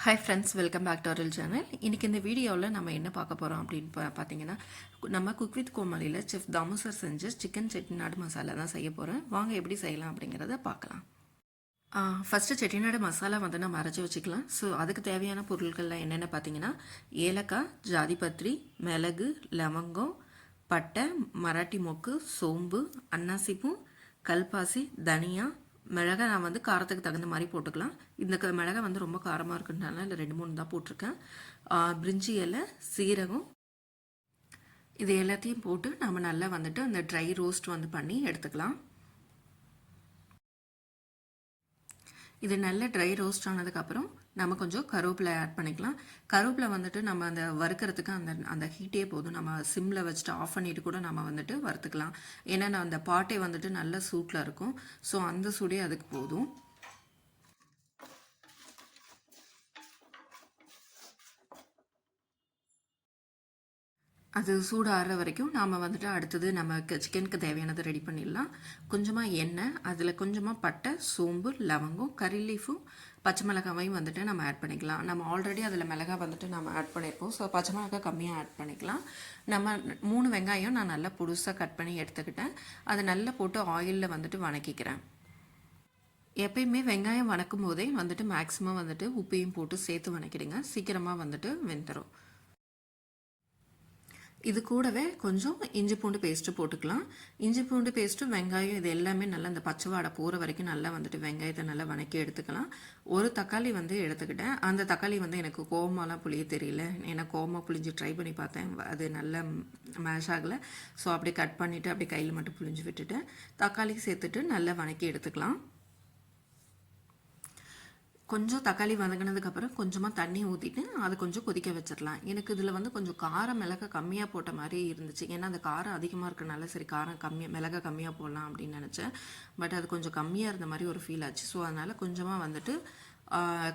Hi friends, welcome back to our channel. இன்றைக்கி இந்த வீடியோவில் நம்ம என்ன பார்க்க போகிறோம் அப்படின்னு பார்த்தீங்கன்னா, நம்ம குக் வித் கோமாளியில் செஃப் தாமு சார் செஞ்ச சிக்கன் செட்டிநாடு மசாலா தான் செய்ய போகிறேன். வாங்க எப்படி செய்யலாம் அப்படிங்கிறத பார்க்கலாம். ஃபஸ்ட்டு செட்டிநாடு மசாலா வந்து நம்ம அரைச்சி வச்சுக்கலாம். ஸோ அதுக்கு தேவையான பொருட்கள்லாம் என்னென்ன பார்த்தீங்கன்னா, ஏலக்காய், ஜாதிபத்திரி, மிளகு, லவங்கம், பட்டை, மராட்டி மொக்கு, சோம்பு, அன்னாசிப்பூ, கல்பாசி, தனியா, மிளகாய் நான் வந்து காரத்துக்கு தகுந்த மாதிரி போட்டுக்கலாம். இந்த மிளகாய் வந்து ரொம்ப காரமாக இருக்குன்றனால இல்லை 2-3 தான் போட்டிருக்கேன். பிரிஞ்சி இலை, சீரகம், இது எல்லாத்தையும் போட்டு நம்ம நல்லா வந்துட்டு அந்த ட்ரை ரோஸ்ட் வந்து பண்ணி எடுத்துக்கலாம். இது நல்ல ட்ரை ரோஸ்ட் ஆனதுக்கப்புறம் நம்ம கொஞ்சம் கருவேப்பிலை ஆட் பண்ணிக்கலாம். கருவேப்பிலை வந்துட்டு நம்ம அந்த வறுக்கிறதுக்கு அந்த ஹீட்டே போதும். நம்ம சிம்மில் வச்சுட்டு ஆஃப் பண்ணிவிட்டு கூட நம்ம வந்துட்டு வறுத்துக்கலாம். ஏன்னா அந்த பாட்டே வந்துட்டு நல்ல சூட்டில் இருக்கும். ஸோ அந்த சூடே அதுக்கு போதும். அது சூடாகிற வரைக்கும் நாம் வந்துட்டு அடுத்தது நம்ம சிக்கனுக்கு தேவையானதை ரெடி பண்ணிடலாம். கொஞ்சமாக எண்ணெய், அதில் கொஞ்சமாக பட்டை, சோம்பு, லவங்கம், கறி லீஃபும், பச்சை மிளகாவையும் வந்துட்டு நம்ம ஆட் பண்ணிக்கலாம். நம்ம ஆல்ரெடி அதில் மிளகாய் வந்துட்டு நம்ம ஆட் பண்ணியிருப்போம். ஸோ பச்சை மிளகாய் கம்மியாக ஆட் பண்ணிக்கலாம். நம்ம 3 வெங்காயம் நான் நல்லா புதுசாக கட் பண்ணி எடுத்துக்கிட்டேன். அதை நல்லா போட்டு ஆயிலில் வந்துட்டு வணக்கிக்கிறேன். எப்பயுமே வெங்காயம் வணக்கும் போதே வந்துட்டு மேக்ஸிமம் வந்துட்டு உப்பையும் போட்டு சேர்த்து வணக்கிடுங்க. சீக்கிரமாக வந்துட்டு வெந்துடும். இது கூடவே கொஞ்சம் இஞ்சி பூண்டு பேஸ்ட்டு போட்டுக்கலாம். இஞ்சி பூண்டு பேஸ்ட்டு, வெங்காயம் இது எல்லாமே நல்லா அந்த பச்சை வாடை போகிற வரைக்கும் நல்லா வந்துட்டு வெங்காயத்தை நல்லா வணக்கி எடுத்துக்கலாம். ஒரு தக்காளி வந்து எடுத்துக்கிட்டேன். அந்த தக்காளி வந்து எனக்கு கோவமாலாம் புளிய தெரியல. ஏன்னா கோவமாக புளிஞ்சு ட்ரை பண்ணி பார்த்தேன், அது நல்லா மேஷ் ஆகலை. ஸோ அப்படியே கட் பண்ணிவிட்டு அப்படியே கையில் மட்டும் புளிஞ்சு விட்டுட்டேன். தக்காளி சேர்த்துட்டு நல்லா வணக்கி எடுத்துக்கலாம். கொஞ்சம் தக்காளி வதங்கினதுக்கப்புறம் கொஞ்சமாக தண்ணி ஊற்றிட்டு அதை கொஞ்சம் கொதிக்க வச்சிடலாம். எனக்கு இதில் வந்து கொஞ்சம் காரம் மிளகா கம்மியாக போட்ட மாதிரி இருந்துச்சு. ஏன்னா அந்த காரம் அதிகமாக இருக்கிறனால சரி காரம் கம்மியாக மிளகா கம்மியாக போடலாம் அப்படின்னு நினச்சேன். பட் அது கொஞ்சம் கம்மியாக இருந்த மாதிரி ஒரு ஃபீல் ஆச்சு. ஸோ அதனால் கொஞ்சமாக வந்துட்டு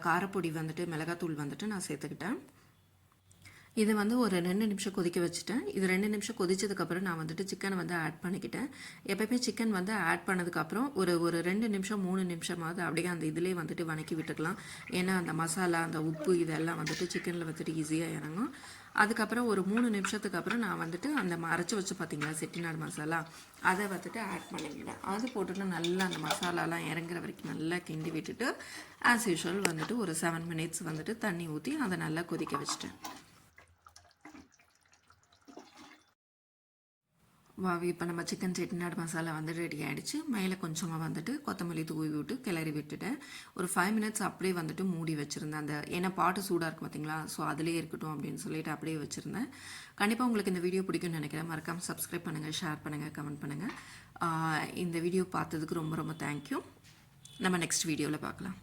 காரப்பொடி வந்துட்டு மிளகாத்தூள் வந்துட்டு நான் சேர்த்துக்கிட்டேன். இது வந்து ஒரு 2 நிமிஷம் கொதிக்க வச்சுட்டேன். இது 2 நிமிஷம் கொதிச்சதுக்கப்புறம் நான் வந்துட்டு சிக்கனை வந்து ஆட் பண்ணிக்கிட்டேன். எப்போயுமே சிக்கன் வந்து ஆட் பண்ணதுக்கப்புறம் ஒரு 2 நிமிஷம் 3 நிமிஷமாவது அப்படியே அந்த இதிலே வந்துட்டு வணக்கி விட்டுக்கலாம். ஏன்னா அந்த மசாலா, அந்த உப்பு இதெல்லாம் வந்துட்டு சிக்கனில் வந்துட்டு ஈஸியாக இறங்கும். அதுக்கப்புறம் ஒரு 3 நிமிஷத்துக்கு அப்புறம் நான் வந்துட்டு அந்த அரைச்சி வச்சு பார்த்தீங்களா செட்டிநாடு மசாலா, அதை வந்துட்டு ஆட் பண்ணிக்கிட்டேன். அது போட்டுட்டு நல்லா அந்த மசாலாலாம் இறங்குற வரைக்கும் நல்லா கிண்டி விட்டுட்டு ஆஸ் யூஷுவல் வந்துட்டு ஒரு 7 மினிட்ஸ் வந்துட்டு தண்ணி ஊற்றி அதை நல்லா கொதிக்க வச்சுட்டேன். இப்போ நம்ம சிக்கன் செட்டிநாடு மசாலா வந்து ரெடி ஆகிடுச்சு. மேலே கொஞ்சமாக வந்துட்டு கொத்தமல்லி தூவி விட்டு கிளறி விட்டுட்டேன். ஒரு 5 மினிட்ஸ் அப்படியே வந்துட்டு மூடி வச்சுருந்தேன். அந்த ஏன்னா பாட்டு சூடாக இருக்கும் பார்த்தீங்களா, ஸோ அதிலே இருக்கட்டும் அப்படின்னு சொல்லிட்டு அப்படியே வச்சுருந்தேன். கண்டிப்பாக உங்களுக்கு இந்த வீடியோ பிடிக்கும்னு நினைக்கிறேன். மறக்காமல் சப்ஸ்கிரைப் பண்ணுங்கள், ஷேர் பண்ணுங்கள், கமெண்ட் பண்ணுங்கள். இந்த வீடியோ பார்த்ததுக்கு ரொம்ப ரொம்ப தேங்க்யூ. நம்ம நெக்ஸ்ட் வீடியோவில் பார்க்கலாம்.